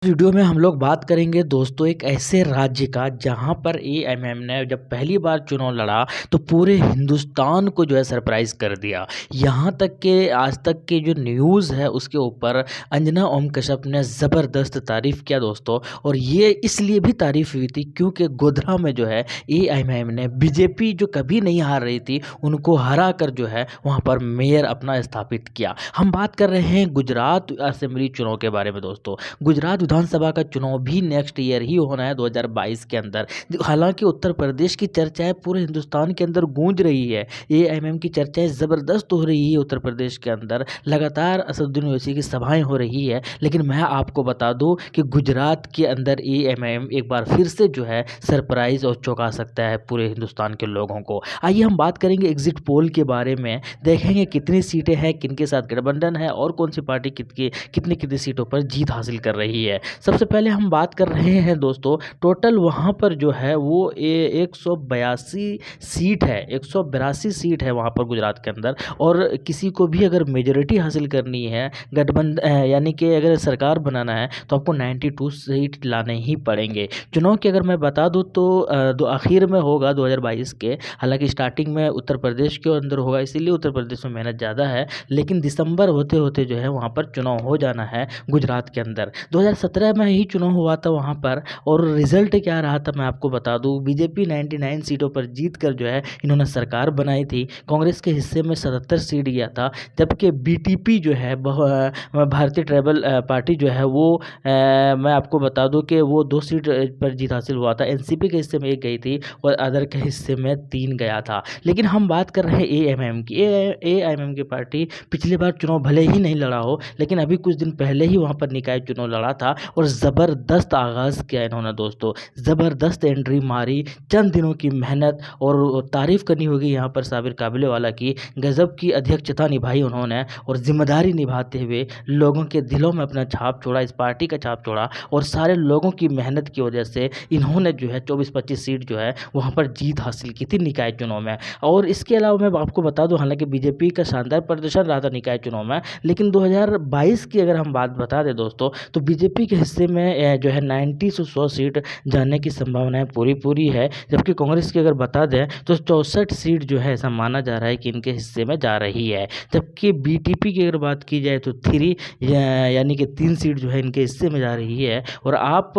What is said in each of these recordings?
Video में हम लोग बात करेंगे दोस्तों एक ऐसे राज्य का जहां पर एएमएम ने जब पहली बार चुनाव लड़ा तो पूरे हिंदुस्तान को जो है सरप्राइज कर दिया। यहां तक के आज तक के जो न्यूज़ है उसके ऊपर अंजना ओम कश्यप ने ज़बरदस्त तारीफ़ किया दोस्तों। और ये इसलिए भी तारीफ़ हुई थी क्योंकि गोधरा में जो है एएमएम ने बीजेपी जो कभी नहीं हार रही थी उनको हरा कर जो है वहां पर मेयर अपना स्थापित किया। हम बात कर रहे हैं गुजरात असेंबली चुनाव के बारे में दोस्तों। गुजरात विधानसभा का चुनाव भी नेक्स्ट ईयर ही होना है 2022 के अंदर। हालांकि उत्तर प्रदेश की चर्चाएं पूरे हिंदुस्तान के अंदर गूंज रही है। एएमएम की चर्चाएं ज़बरदस्त हो रही है उत्तर प्रदेश के अंदर, लगातार असदुद्दीन ओवैसी की सभाएं हो रही है। लेकिन मैं आपको बता दूं कि गुजरात के अंदर एएमएम एक बार फिर से जो है सरप्राइज और चौंका सकता है पूरे हिंदुस्तान के लोगों को। आइए हम बात करेंगे एग्जिट पोल के बारे में, देखेंगे कितनी सीटें हैं, किनके साथ गठबंधन है और कौन सी पार्टी कितनी कितनी सीटों पर जीत हासिल कर रही है। सबसे पहले हम बात कर रहे हैं दोस्तों, टोटल वहाँ पर जो है वो 182 सीट है, 182 सीट है वहाँ पर गुजरात के अंदर। और किसी को भी अगर मेजोरिटी हासिल करनी है गठबंधन यानी कि अगर सरकार बनाना है तो आपको 92 सीट लाने ही पड़ेंगे। चुनाव की अगर मैं बता दूं तो आखिर में होगा 2022 के, हालांकि स्टार्टिंग में उत्तर प्रदेश के अंदर होगा इसीलिए उत्तर प्रदेश में मेहनत ज़्यादा है। लेकिन दिसंबर होते होते जो है वहाँ पर चुनाव हो जाना है गुजरात के अंदर। 2017 में ही चुनाव हुआ था वहाँ पर, और रिजल्ट क्या रहा था मैं आपको बता दूं। बीजेपी 99 सीटों पर जीत कर जो है इन्होंने सरकार बनाई थी। कांग्रेस के हिस्से में 77 सीट गया था, जबकि बीटीपी जो है भारतीय ट्राइबल पार्टी जो है वो मैं आपको बता दूं कि वो 2 सीट पर जीत हासिल हुआ था। एनसीपी के हिस्से में 1 गई थी और अदर के हिस्से में 3 गया था। लेकिन हम बात कर रहे हैं एएमएम की। एएमएम की पार्टी पिछली बार चुनाव भले ही नहीं लड़ा हो, लेकिन अभी कुछ दिन पहले ही वहाँ पर निकाय चुनाव लड़ा था और ज़बरदस्त आगाज़ किया इन्होंने दोस्तों, ज़बरदस्त एंट्री मारी। चंद दिनों की मेहनत और तारीफ़ करनी होगी यहाँ पर साबिर काबिलेवाला की, गज़ब की अध्यक्षता निभाई उन्होंने और ज़िम्मेदारी निभाते हुए लोगों के दिलों में अपना छाप छोड़ा, इस पार्टी का छाप छोड़ा। और सारे लोगों की मेहनत की वजह से इन्होंने जो है 24-25 सीट जो है वहाँ पर जीत हासिल की थी निकाय चुनाव में। और इसके अलावा मैं आपको बता दूं, हालांकि बीजेपी का शानदार प्रदर्शन रहा था निकाय चुनाव में, लेकिन 2022 की अगर हम बात बता दें दोस्तों तो बीजेपी के हिस्से में जो है 90 से 100 सीट जाने की संभावनाएं पूरी है। जबकि कांग्रेस की अगर बता दें तो 64 सीट जो है ऐसा माना जा रहा है कि इनके हिस्से में जा रही है। जबकि बीटीपी की अगर बात की जाए तो 3 यानी कि 3 सीट जो है इनके हिस्से में जा रही है। और आप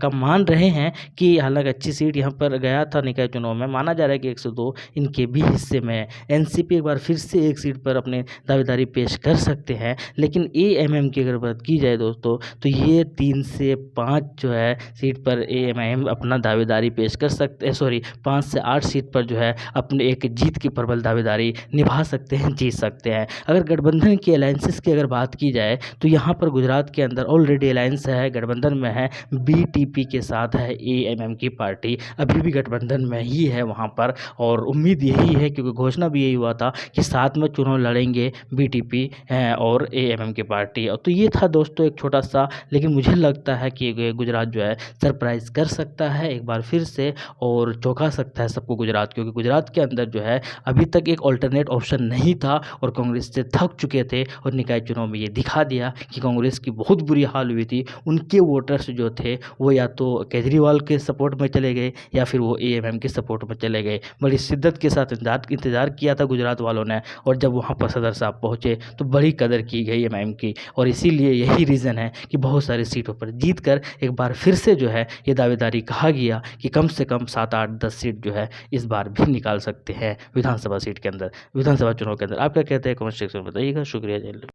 का मान रहे हैं कि हालांकि अच्छी सीट यहाँ पर गया था निकाय चुनाव में, माना जा रहा है कि 102 इनके भी हिस्से में है। एनसीपी एक बार फिर से 1 सीट पर अपने दावेदारी पेश कर सकते हैं। लेकिन एएमएम की अगर बात की जाए दोस्तों तो ये 3 से 5 जो है सीट पर एएमएम अपना दावेदारी पेश कर सकते हैं, सॉरी 5 से 8 सीट पर जो है अपने एक जीत की प्रबल दावेदारी निभा सकते हैं, जीत सकते हैं। अगर गठबंधन की अलायंसेस की अगर बात की जाए तो यहाँ पर गुजरात के अंदर ऑलरेडी अलायंस है, गठबंधन में है, बीटीपी के साथ है एएमएम की पार्टी, अभी भी गठबंधन में ही है वहाँ पर। और उम्मीद यही है क्योंकि घोषणा भी यही हुआ था कि साथ में चुनाव लड़ेंगे बीटीपी और एएमएम की पार्टी। तो ये था दोस्तों एक छोटा सा, लेकिन मुझे लगता है कि गुजरात जो है सरप्राइज कर सकता है एक बार फिर से और चौंका सकता है सबको गुजरात, क्योंकि गुजरात के अंदर जो है अभी तक एक ऑल्टरनेट ऑप्शन नहीं था और कांग्रेस से थक चुके थे। और निकाय चुनाव में ये दिखा दिया कि कांग्रेस की बहुत बुरी हाल हुई थी, उनके वोटर्स जो थे वो या तो केजरीवाल के सपोर्ट में चले गए या फिर वो एएमएम के सपोर्ट में चले गए। बड़ी शिद्दत के साथ इंतजार किया था गुजरात वालों ने, और जब वहाँ पर सदर साहब पहुँचे तो बड़ी कदर की गई एएमएम की। और इसीलिए यही रीज़न है कि बहुत सारी सीटों पर जीत कर एक बार फिर से जो है ये दावेदारी कहा गया कि कम से कम 7, 8, 10 सीट जो है इस बार भी निकाल सकते हैं विधानसभा सीट के अंदर, विधानसभा चुनाव के अंदर। आप क्या कहते हैं कमेंट सेक्शन में बताइएगा। शुक्रिया। जय हिंद।